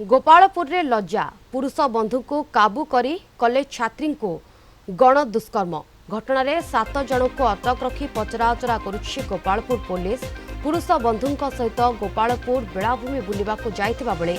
गोपालपुर रे लज्जा पुरुष बंधु को काबू करी कॉलेज छात्री को गण दुष्कर्म घटना 7 जन को अटक रखी पचराउचरा करुछि गोपालपुर पुलिस। पुरुष बंधु सहित गोपालपुर बेलाभूमि बुलिबा को जाइथिबा बेले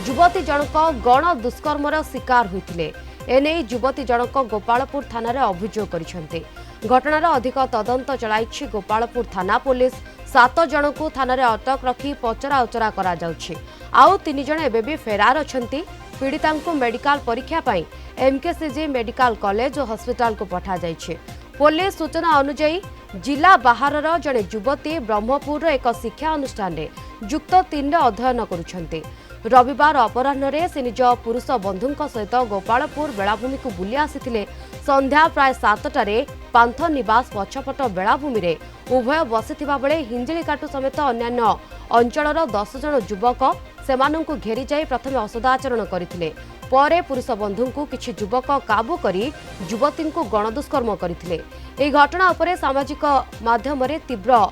युवती जनक गण दुष्कर्मर शिकार होइथिले। एने युवती जनक गोपालपुर थाना रे अभियोग करिसेंते। घटनार अधिक तदंत चलाइछि गोपालपुर थाना पुलिस। 7 जन को थाना रे अटक रखी पचराउचरा करा जाउछि। आउ 3 जन एबे भी फेरार अछंती। पीड़िता को मेडिकल परीक्षा पाई एमकेसीजी मेडिकल कॉलेज और हॉस्पिटल को पठा जाइछि। पुलिस सूचना अनुसार जिला बाहरर जड़े युवती ब्रह्मपुर एक शिक्षा अनुष्ठान में युक्त 3 अध्ययन करुछंती। रविवार अपराह्न से निज पुरुष बंधु सहित गोपालपुर बेलाभूमि को बुली आसी संध्या प्राय 7टारे पांथ निवास पछपट बेलाभूमि रे उभय बसिथिबा बेले हिंजिलीकाटू समेत अन्यान्य अंचलर 10 जन युवक सेमानंकु घेरी जाई प्रथमे असदाचरण करथिले। परे पुरुष बंधु को किछि युवक काबू करी युवती को गणदुष्कर्म करथिले। एही घटना उपरे सामाजिक माध्यम रे तीव्र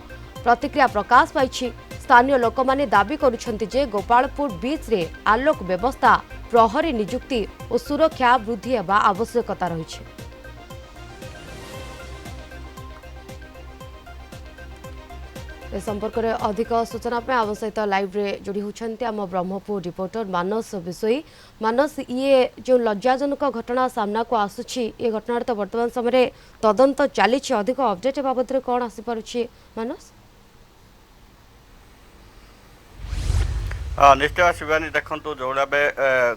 प्रतिक्रिया प्रकाश पाइछि। स्थानीय लोक माने दाबी करुछंती जे गोपालपुर बीच रे आलोक व्यवस्था प्रहरी नियुक्ति और सुरक्षा वृद्धि हेबा आवश्यकता रहिछि। ए संपर्क में अधिक सूचना आम सहित लाइव रे जोड़ी होती आम ब्रह्मपुर रिपोर्टर मानस विषयी। मानस ये जो लज्जाजनक घटना सामना को आसुछि ये घटना तो वर्तमान समय तदंत चली अधिक अपडेट बाबद कौन आसीपारुछि मानस? निश्चय शिवानी देखु जो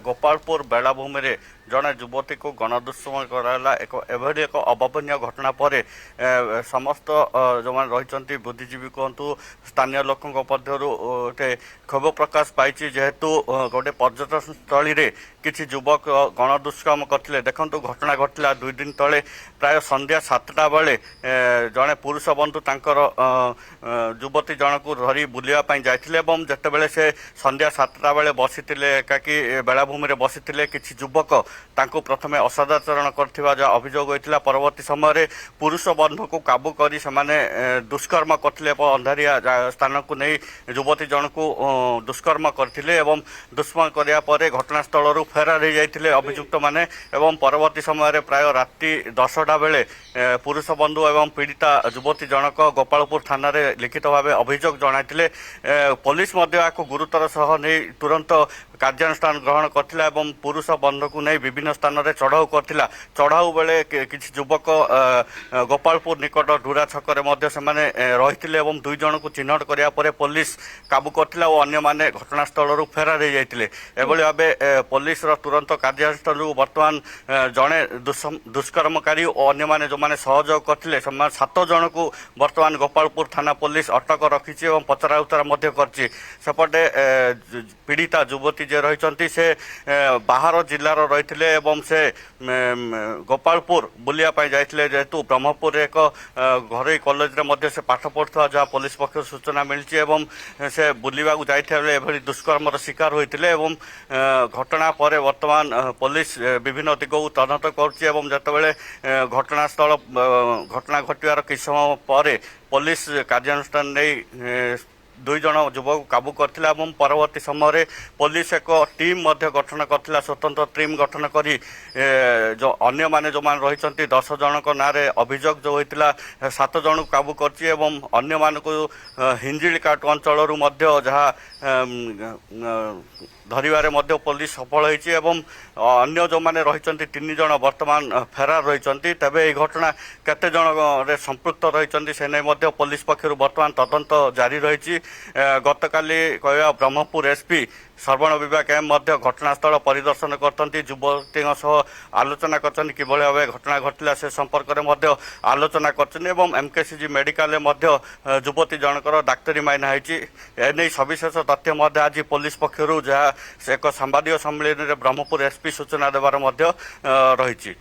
गोपालपुर बेलाभूमि रे जड़े युवती को गणदुष्कर्म कराला एक अभावनीय घटना पर समस्त जो रही बुद्धिजीवी कहतु स्थानीय लोकों गोटे क्षोभ प्रकाश पाई जेहेतु गोटे पर्यटन स्थली रे किसी युवक गणदुष्कर्म करते। देखु घटना घटला 2 दिन तले प्राय संध्या 7टा बेले जड़े पुरुष बंधु तांकर युवती जन को धरी बुलावाई जाते जितेबाला से संध्या 7टा बेले बसी एकाकी बेलाभूमि बसी किसी युवक तांको प्रथमे असदाचरण करथिबा जो अभियोग होइतिला। परवर्ती समय पुरुष बंधु को काबू करी से दुष्कर्म करथिले अंधारिया स्थान को नहीं युवती जन को दुष्कर्म करथिले एवं दुष्कर्म करिया परे घटनास्थल फेरार हो जाइतिले अभियुक्त माने एवं परवर्ती समय प्राय राति 10टा बेले पुरुष बंधु एवं पीड़िता युवती जनक गोपालपुर थाना रे लिखित भाव अभियोग जणाइतिले। पुलिस गुरुतर सह नहीं तुरंत कार्यानुष्ठान ग्रहण करथिला एवं पुरुष बंधु को नहीं विभिन्न स्थान में चढ़ाऊ करथिला। चढ़ाऊ बेले किसी युवक गोपालपुर निकट ढूरा छकरे मध्य से रही एवं 2 जन को चिन्हट करिया परे पुलिस काबू करथिला और अन्य माने घटनास्थल फेरार हो जाइतिले। एभली भाबे पुलिस तुरंत कार्यानुष्ठान वर्तमान जड़े दुष्कर्मकारी और अन्य माने जो माने सहयोग करथिले 7 जन को वर्तमान गोपालपुर थाना पुलिस अटक रखी और पचराउचरा करछि। सेपटे पीड़िता युवती जे रही से बाहर जिलार रही एवं से गोपालपुर बुलियापाई जाइतिले जेहेतु ब्रह्मपुर एक घरोई कॉलेज रे से पाठ पढ़ुवा जहाँ पुलिस पक्ष सूचना मिली एवं से बुलवा जाइए दुष्कर्मर शिकार होते एवं घटना पर वर्तमान पुलिस विभिन्न दिगक तदंत करते घटनास्थल घटना घटार किछ समय पर पुलिस कार्यानुष्ठान नहीं 2 जन युवक काबू करथिला एवं परवर्ती समय पुलिस एक टीम गठन करथिला स्वतंत्र टीम गठन करी जो अन्य माने जो मान रही 10 जन ना अभियोग जो होता 7 जन को काबू करछि एवं अन्य मान को हिंजिलीकाटू अंचल जहाँ धरिबारे पुलिस सफल होइछि एवं अन्य जो माने रही 3 जन वर्तमान फेरार रही। तेबे यह घटना केते जन रे संपृक्त रही से नहीं पुलिस पक्षर वर्तमान तदंत जारी रही। गतकाली कहवा ब्रह्मपुर एसपी सर्वण विभाग घटनास्थल परिदर्शन करते युवती आलोचना कर किभली भाव घटना घटला से संपर्क में आलोचना कर एमकेसीजी मेडिकल युवती जनकर डाक्तरी माइना होती सविशेष तथ्य आज पुलिस पक्षर जहाँ एक सांबादिक सम्मेलन में ब्रह्मपुर एसपी सूचना देवार रही।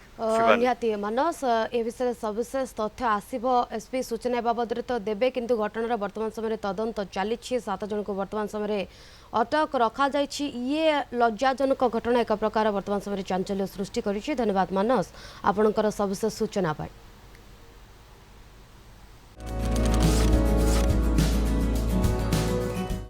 निहाती मानस ए विषय सविशेष तथ्य आसीबो एसपी सूचना बाबद तो देबे किंतु घटनार वर्तमान समय तदंत चली 7 जन को वर्तमान समय अटक रखा जाइछि। ये लज्जाजनक घटना एक प्रकार वर्तमान समय चांचल्य सृष्टि करिछि। धन्यवाद मानस आपणकर सविशेष सूचना पाई।